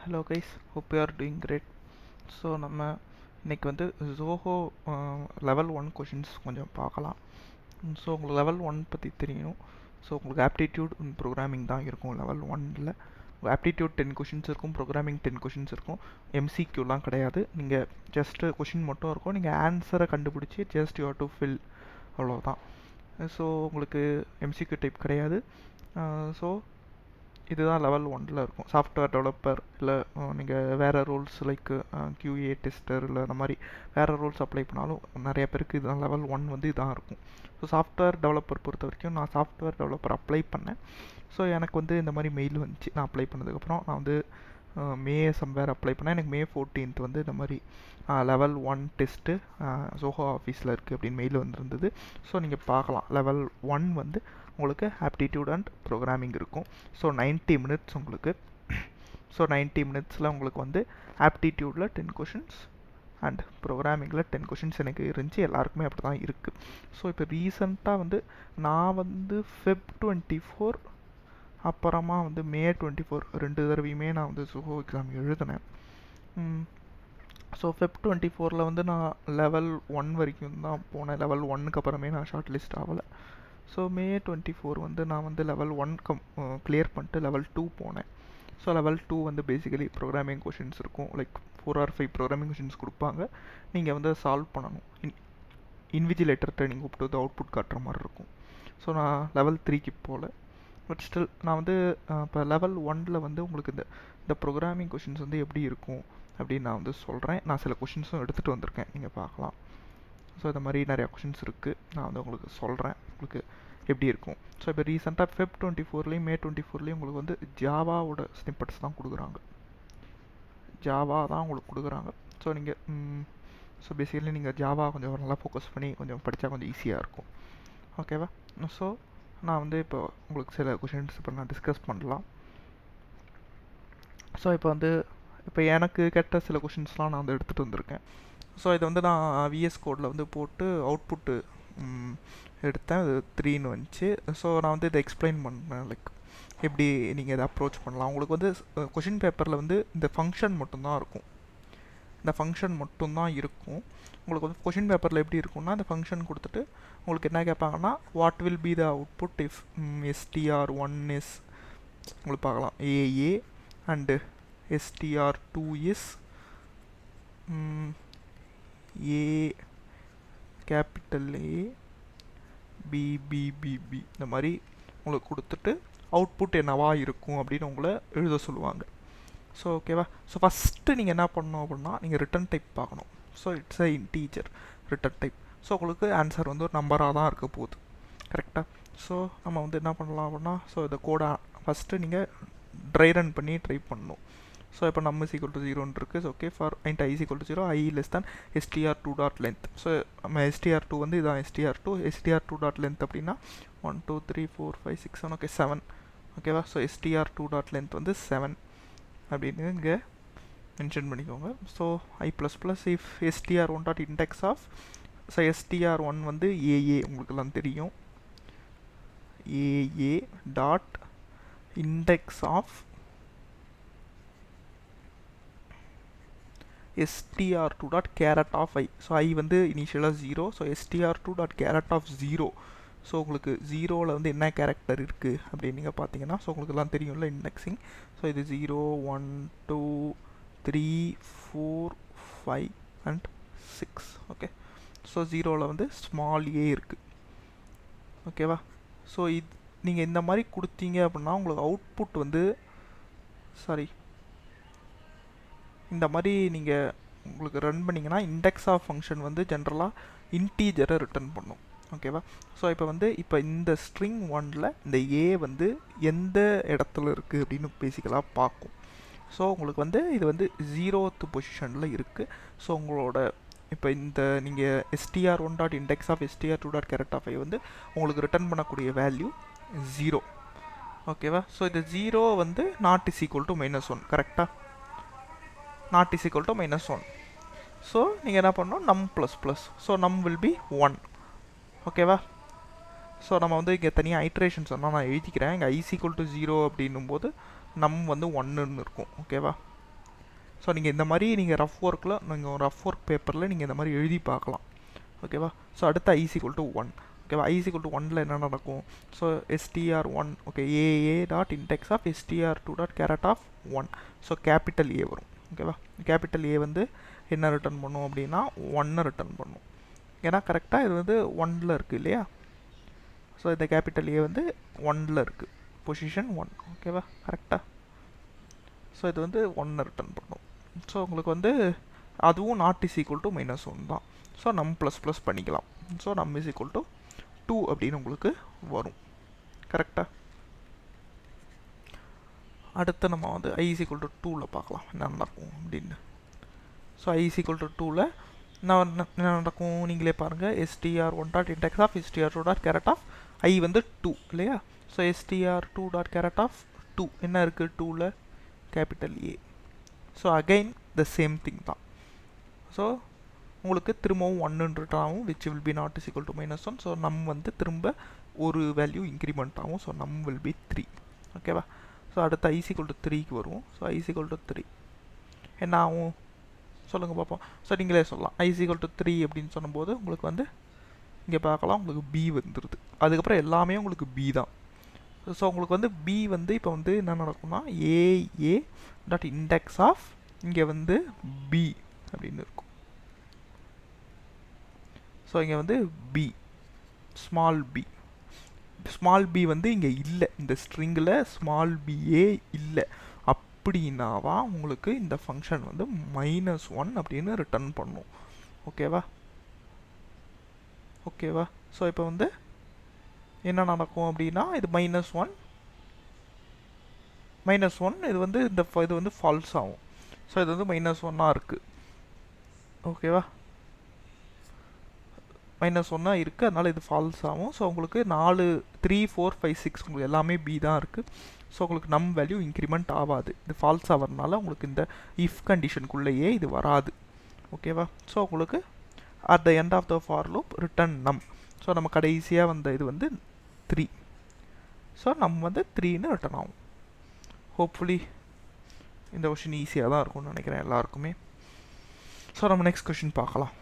Hello guys, hope you are doing great. So நம்ம இன்றைக்கி வந்து ஜோஹோ லெவல் 1 கொஷின்ஸ் கொஞ்சம் பார்க்கலாம். ஸோ உங்களுக்கு லெவல் 1 பற்றி தெரியணும். ஸோ உங்களுக்கு ஆப்டிடியூட் ப்ரோக்ராமிங் தான் இருக்கும் லெவல் 1ல். ஆப்டிடியூட் 10 கொஷின்ஸ் இருக்கும், ப்ரோக்ராமிங் 10 கொஷின்ஸ் இருக்கும். எம்சிக்யூலாம் கிடையாது. நீங்கள் ஜஸ்ட்டு கொஷின் மட்டும் இருக்கும், நீங்கள் ஆன்சரை கண்டுபிடிச்சி just you have to fill, அவ்வளோதான். ஸோ உங்களுக்கு எம்சிக்யூ டைப் கிடையாது. ஸோ இதுதான் லெவல் 1ல் இருக்கும். சாஃப்ட்வேர் டெவலப்பர் இல்லை நீங்கள் வேறு ரோல்ஸ் லைக் QA டெஸ்டர் இல்லை அந்த மாதிரி வேறு ரோல்ஸ் அப்ளை பண்ணாலும் நிறைய பேருக்கு இதுதான் லெவல் 1 வந்து இதான் இருக்கும். ஸோ சாஃப்ட்வேர் டெவலப்பர் பொறுத்த வரைக்கும் நான் சாஃப்ட்வேர் டெவலப்பர் அப்ளை பண்ணேன். ஸோ எனக்கு வந்து இந்த மாதிரி மெயில் வந்துச்சு. நான் அப்ளை பண்ணதுக்கப்புறம் நான் வந்து மே சம்வேர் அப்ளை பண்ணேன். எனக்கு May 14th வந்து இந்த மாதிரி லெவல் 1 டெஸ்ட்டு ஜோஹோ ஆஃபீஸில் இருக்குது அப்படின்னு மெயில் வந்துருந்தது. ஸோ நீங்கள் பார்க்கலாம், லெவல் 1 வந்து உங்களுக்கு ஆப்டிடியூட் அண்ட் ப்ரோக்ராமிங் இருக்கும். ஸோ 90 மினிட்ஸ் உங்களுக்கு. ஸோ 90 மினிட்ஸில் உங்களுக்கு வந்து ஆப்டிடியூடில் 10 கொஷின்ஸ் அண்ட் ப்ரோக்ராமிங்கில் 10 கொஷின்ஸ் எனக்கு இருந்துச்சு. எல்லாருக்குமே அப்படி தான் இருக்குது. ஸோ இப்போ ரீசண்டாக வந்து நான் வந்து Feb 24 அப்புறமா வந்து May 24 2 தடவையுமே நான் வந்து ஜோஹோ எக்ஸாம் எழுதினேன். ஸோ Feb 24 வந்து நான் லெவல் 1 வரைக்கும் தான் போனேன். லெவல் 1க்கு அப்புறமே நான் ஷார்ட் லிஸ்ட் ஆகலை. ஸோ May 24 வந்து நான் வந்து லெவல் 1 கிளியர் பண்ணிட்டு லெவல் 2 போனேன். ஸோ லெவல் 2 வந்து பேசிக்கலி ப்ரோக்ராமிங் கொஷின்ஸ் இருக்கும். லைக் 4 or 5 ப்ரோக்ராமிங் கொஷின்ஸ் கொடுப்பாங்க. நீங்கள் வந்து சால்வ் பண்ணணும். இன்விஜிலேட்டர் ட்ரைனிங் கூப்பிட்டு வந்து அவுட்புட் காட்டுற மாதிரி இருக்கும். ஸோ நான் லெவல் 3க்கு போகல. பட் ஸ்டில் நான் வந்து இப்போ லெவல் 1ல் வந்து உங்களுக்கு இந்த ப்ரோக்ராமிங் கொஷின்ஸ் வந்து எப்படி இருக்கும் அப்படின்னு நான் வந்து சொல்கிறேன். நான் சில கொஷின்ஸும் எடுத்துகிட்டு வந்திருக்கேன், நீங்கள் பார்க்கலாம். ஸோ இந்த மாதிரி நிறையா கொஷின்ஸ் இருக்குது. நான் வந்து உங்களுக்கு சொல்கிறேன் உங்களுக்கு எப்படி இருக்கும். ஸோ இப்போ ரீசெண்டாக Feb 24லேயும் May 24லேயும் உங்களுக்கு வந்து ஜாவாவோட ஸ்னிப்பட்ஸ் தான் கொடுக்குறாங்க. ஜாவா தான் உங்களுக்கு கொடுக்குறாங்க. ஸோ நீங்கள் ஸோ பேசிக்கலி நீங்கள் ஜாவா கொஞ்சம் நல்லா ஃபோக்கஸ் பண்ணி கொஞ்சம் படித்தா கொஞ்சம் ஈஸியாக இருக்கும். ஓகேவா? ஸோ நான் வந்து இப்போ உங்களுக்கு சில கொஷின்ஸ் இப்போ நான் டிஸ்கஸ் பண்ணலாம். ஸோ இப்போ எனக்கு கேட்ட சில கொஷின்ஸ்லாம் நான் வந்து எடுத்துகிட்டு வந்திருக்கேன். ஸோ இதை வந்து நான் VS கோடில் வந்து போட்டு அவுட்புட்டு எடுத்தேன். அது 3ன்னு வந்துச்சு. ஸோ நான் வந்து இதை எக்ஸ்பிளைன் பண்ணேன், லைக் எப்படி நீங்கள் இதை அப்ரோச் பண்ணலாம். உங்களுக்கு வந்து கொஷின் பேப்பரில் வந்து இந்த ஃபங்க்ஷன் மட்டும்தான் இருக்கும். இந்த ஃபங்க்ஷன் மட்டும்தான் இருக்கும். உங்களுக்கு வந்து கொஷின் பேப்பரில் எப்படி இருக்கும்னா, இந்த ஃபங்க்ஷன் கொடுத்துட்டு உங்களுக்கு என்ன கேட்பாங்கன்னா, what will be the output if str1 is உங்களுக்கு பார்க்கலாம் AA and str2 is A capital A BBBB இந்த மாதிரி உங்களுக்கு கொடுத்துட்டு அவுட்புட் என்னவா இருக்கும் அப்படின்னு உங்களை எழுத சொல்லுவாங்க. ஸோ ஓகேவா? ஸோ ஃபஸ்ட்டு நீங்கள் என்ன பண்ணணும் அப்படின்னா, நீங்கள் ரிட்டன் டைப் பார்க்கணும். So it's a integer return type. So உங்களுக்கு ஆன்சர் வந்து ஒரு நம்பராக தான் இருக்க போகுது, கரெக்டாக? ஸோ நம்ம வந்து என்ன பண்ணலாம் அப்படின்னா, ஸோ இந்த கோடை ஃபஸ்ட்டு நீங்கள் ட்ரை ரன் பண்ணி ட்ரை பண்ணணும். ஸோ இப்போ நம் is equal to 0 இருக்குது. Okay, for int I is equal to 0, I less than str2 dot length. So நம்ம str2 வந்து இதான் str2 dot length அப்படின்னா 1 2 3 4 5 6 7 ஓகே 7. ஓகேவா? ஸோ str2 dot length வந்து 7 அப்படின்னு இங்கே மென்ஷன் பண்ணிக்கோங்க. So I++ if str1 dot index of, so str1 வந்து AA உங்களுக்கெல்லாம் தெரியும். AA dot index of str2 dot caret of I. So I வந்து இனிஷியலாக 0. So str2 dot caret of 0. So உங்களுக்கு 0ல் வந்து என்ன கேரக்டர் இருக்குது அப்படின்னு நீங்கள் பார்த்தீங்கன்னா, ஸோ உங்களுக்கு எல்லாம் தெரியும்ல இண்டெக்ஸிங். ஸோ இது 0 1 2 3 4 5 அண்ட் 6. ஓகே, ஸோ 0ல் வந்து ஸ்மால் a இருக்குது. ஓகேவா? ஸோ நீங்கள் இந்த மாதிரி கொடுத்தீங்க அப்படின்னா உங்களுக்கு அவுட்புட் வந்து இந்த மாதிரி நீங்கள் உங்களுக்கு ரன் பண்ணிங்கன்னா இண்டெக்ஸ் ஆஃப் ஃபங்க்ஷன் வந்து ஜென்ரலாக இன்டீஜரை ரிட்டர்ன் பண்ணும். ஓகேவா? ஸோ இப்போ இந்த ஸ்ட்ரிங் 1ல் இந்த A வந்து எந்த இடத்துல இருக்குது அப்படின்னு பேசிக்கலாக பார்க்கும். ஸோ உங்களுக்கு வந்து இது வந்து 0th பொசிஷனில் இருக்குது. ஸோ உங்களோட இப்போ இந்த நீங்கள் str1 dot index of str2 dot caret of I வந்து உங்களுக்கு ரிட்டர்ன் பண்ணக்கூடிய வேல்யூ 0. ஓகேவா? ஸோ இந்த 0 வந்து நாட் இஸ் ஈக்குவல் டு -1, கரெக்டாக? Not is equal to -1. So நீங்கள் என்ன பண்ணணும், நம் ++. ஸோ நம் வில் பி 1. ஓகேவா? ஸோ நம்ம வந்து இங்கே தனியாக ஐட்ரேஷன்ஸ் சொன்னால் நான் எழுதிக்கிறேன். இங்கே I is equal to 0 அப்படின்னும் போது நம் வந்து 1ன்னு இருக்கும். ஓகேவா? ஸோ நீங்கள் இந்த மாதிரி நீங்கள் ரஃப் ஒர்க்கில் நீங்கள் ரஃப் ஒர்க் பேப்பரில் நீங்கள் இந்த மாதிரி எழுதி பார்க்கலாம். ஓகேவா? ஸோ அடுத்து i = 1. ஓகேவா? i = 1ல் என்ன நடக்கும்? So str1 okay A dot index of str2 dot caret of 1. So capital A வரும். ஓகேவா? கேபிட்டல் ஏ வந்து என்ன ரிட்டர்ன் பண்ணும் அப்படின்னா 1 ரிட்டர்ன் பண்ணும். ஏன்னா கரெக்டாக இது வந்து 1ல் இருக்குது இல்லையா? ஸோ இந்த கேபிட்டல் ஏ வந்து 1ல் இருக்குது, பொசிஷன் 1. ஓகேவா? கரெக்டாக. ஸோ இது வந்து 1 ரிட்டர்ன் பண்ணும். ஸோ உங்களுக்கு வந்து அதுவும் நாட் இஸ் ஈக்குவல் டு -1 தான். ஸோ நம் ப்ளஸ் பண்ணிக்கலாம். ஸோ நம் இஸ் ஈக்குவல் டு 2 அப்படின்னு உங்களுக்கு வரும். கரெக்டாக. அடுத்து நம்ம வந்து i = 2ல் பார்க்கலாம் என்ன நடக்கும் அப்படின்னு. ஸோ i = 2ல் என்ன நடக்கும் நீங்களே பாருங்கள். str1 dot index of str2 dot caret of i வந்து 2 இல்லையா? So str2 dot caret of 2 என்ன இருக்குது 2ல் capital A. So again the same thing தான். ஸோ உங்களுக்கு திரும்பவும் 1 ரிட்டர்ன் ஆகும், which will be not is equal to -1. So நம் வந்து திரும்ப ஒரு வேல்யூ இன்க்ரிமெண்ட் ஆகும். ஸோ நம் வில் பி 3. ஓகேவா? ஸோ அடுத்து i = 3க்கு வருவோம். ஸோ i = 3 என்ன ஆகும் சொல்லுங்கள் பார்ப்போம். ஸோ நீங்களே சொல்லலாம். i = 3 அப்படின்னு சொல்லும்போது உங்களுக்கு வந்து இங்கே பார்க்கலாம், உங்களுக்கு b வந்துடுது. அதுக்கப்புறம் எல்லாமே உங்களுக்கு b தான். ஸோ உங்களுக்கு வந்து b வந்து இப்போ வந்து என்ன நடக்கும்னா ஏ டாட் இன்டெக்ஸ் ஆஃப் இங்கே வந்து b அப்படின்னு இருக்கும். ஸோ இங்கே வந்து b ஸ்மால் b வந்து இங்கே இல்லை, இந்த ஸ்ட்ரிங்கில் ஸ்மால் பிஏ இல்லை. அப்படின்னாவா உங்களுக்கு இந்த ஃபங்க்ஷன் வந்து -1 அப்படின்னு ரிட்டர்ன் பண்ணும். ஓகேவா? ஸோ இப்போ வந்து என்ன நடக்கும் அப்படின்னா இது -1 இது வந்து இது வந்து ஃபால்ஸ் ஆகும். ஸோ இது வந்து -1 இருக்குது. ஓகேவா? -1 இருக்குது, அதனால் இது ஃபால்ஸ் ஆகும். ஸோ உங்களுக்கு 4 3 4 5 6 உங்களுக்கு எல்லாமே b தான் இருக்குது. ஸோ உங்களுக்கு நம் வேல்யூ இன்க்ரிமெண்ட் ஆகாது. இது ஃபால்ஸ் ஆகிறதுனால உங்களுக்கு இந்த இஃப் கண்டிஷனுக்குள்ளேயே இது வராது. ஓகேவா? ஸோ உங்களுக்கு at the end of the for loop return num. So நம்ம கடைசியாக வந்த இது வந்து 3. ஸோ நம்ம வந்து 3ன்னு ரிட்டர்ன் ஆகும். ஹோப்ஃபுல்லி இந்த கொஷின் ஈஸியாக தான் இருக்கும்னு நினைக்கிறேன் எல்லாருக்குமே. ஸோ நம்ம நெக்ஸ்ட் கொஷின் பார்க்கலாம்.